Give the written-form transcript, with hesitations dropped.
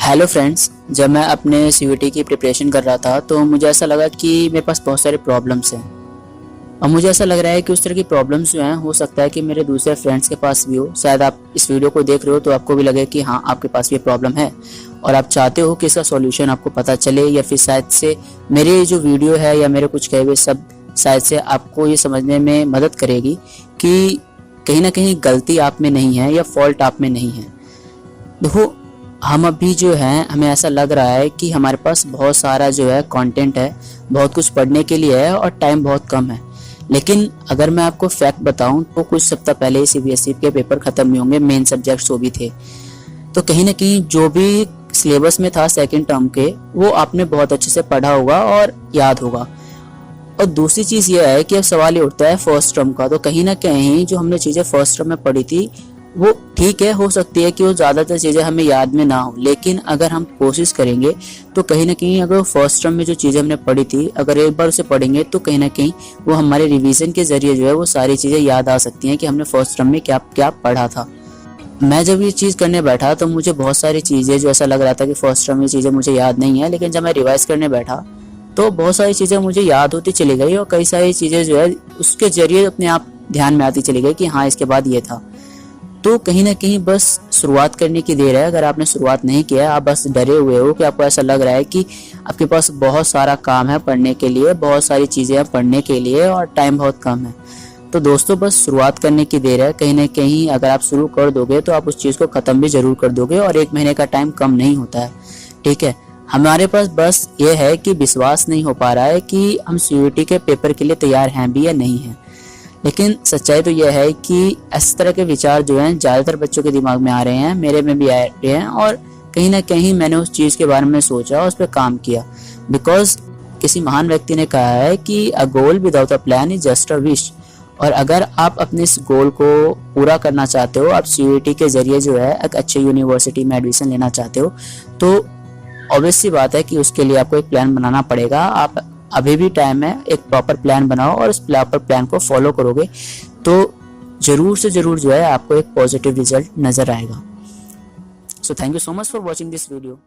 Hello friends, जब मैं अपने सीयूईटी की प्रिपरेशन कर रहा था तो मुझे ऐसा लगा कि मेरे पास बहुत सारे प्रॉब्लम्स हैं। और मुझे ऐसा लग रहा है कि उस तरह की प्रॉब्लम्स जो हैं हो सकता है कि मेरे दूसरे फ्रेंड्स के पास भी हो। शायद आप इस वीडियो को देख रहे हो तो आपको भी लगे कि हाँ, आपके पास ये प्रॉब्लम है और आप चाहते हो कि इसका सॉल्यूशन आपको पता चले, या फिर शायद से मेरे जो वीडियो है या मेरे कुछ कहे हुए सब शायद से आपको ये समझने में मदद करेगी कि कहीं ना कहीं गलती आप में नहीं है या फॉल्ट आप में नहीं है। देखो, हम अभी जो है हमें ऐसा लग रहा है कि हमारे पास बहुत सारा जो है कंटेंट है, बहुत कुछ पढ़ने के लिए है और टाइम बहुत कम है। लेकिन अगर मैं आपको फैक्ट बताऊं तो कुछ सप्ताह पहले ही सीबीएसई के पेपर खत्म नहीं होंगे, मेन सब्जेक्ट्स वो भी थे। तो कहीं ना कहीं जो भी सिलेबस में था सेकेंड टर्म के, वो आपने बहुत अच्छे से पढ़ा होगा और याद होगा। और दूसरी चीज़ ये है कि अब सवाल ये उठता है फर्स्ट टर्म का। तो कहीं ना कहीं जो हमने चीज़ें फर्स्ट टर्म में पढ़ी थी वो ठीक है, हो सकती है कि वो ज़्यादातर चीज़ें हमें याद में ना हो, लेकिन अगर हम कोशिश करेंगे तो कहीं ना कहीं अगर फर्स्ट टर्म में जो चीज़ें हमने पढ़ी थी अगर एक बार उसे पढ़ेंगे तो कहीं ना कहीं वो हमारे रिवीजन के जरिए जो है वो सारी चीज़ें याद आ सकती हैं कि हमने फर्स्ट टर्म में क्या क्या पढ़ा था। मैं जब ये चीज़ करने बैठा तो मुझे बहुत सारी चीज़ें जो ऐसा लग रहा था कि फर्स्ट टर्म में चीज़ें मुझे याद नहीं है, लेकिन जब मैं रिवाइज करने बैठा तो बहुत सारी चीज़ें मुझे याद होती चली गई और कई सारी चीज़ें जो है उसके जरिए अपने आप ध्यान में आती चली गई कि हाँ, इसके बाद ये था। तो कहीं ना कहीं बस शुरुआत करने की देर है। अगर आपने शुरुआत नहीं किया, आप बस डरे हुए हो कि आपको ऐसा लग रहा है कि आपके पास बहुत सारा काम है पढ़ने के लिए, बहुत सारी चीज़ें हैं पढ़ने के लिए और टाइम बहुत कम है, तो दोस्तों बस शुरुआत करने की देर है। कहीं ना कहीं अगर आप शुरू कर दोगे तो आप उस चीज़ को ख़त्म भी ज़रूर कर दोगे और 1 महीने का टाइम कम नहीं होता है। ठीक है, हमारे पास बस ये है कि विश्वास नहीं हो पा रहा है कि हम सीयूईटी के पेपर के लिए तैयार हैं भी या नहीं हैं। लेकिन सच्चाई तो यह है कि इस तरह के विचार जो हैं ज़्यादातर बच्चों के दिमाग में आ रहे हैं, मेरे में भी आ रहे हैं, और कहीं ना कहीं मैंने उस चीज़ के बारे में सोचा और उस पर काम किया। बिकॉज किसी महान व्यक्ति ने कहा है कि a goal without a plan is just a wish. और अगर आप अपने इस गोल को पूरा करना चाहते हो, आप सीयूईटी के जरिए जो है एक अच्छे यूनिवर्सिटी में एडमिशन लेना चाहते हो, तो ऑब्वियस सी बात है कि उसके लिए आपको एक प्लान बनाना पड़ेगा। आप अभी भी टाइम है, एक प्रॉपर प्लान बनाओ और उस प्रॉपर प्लान को फॉलो करोगे तो जरूर से जरूर जो है आपको एक पॉजिटिव रिजल्ट नजर आएगा। So thank you so much for watching this video.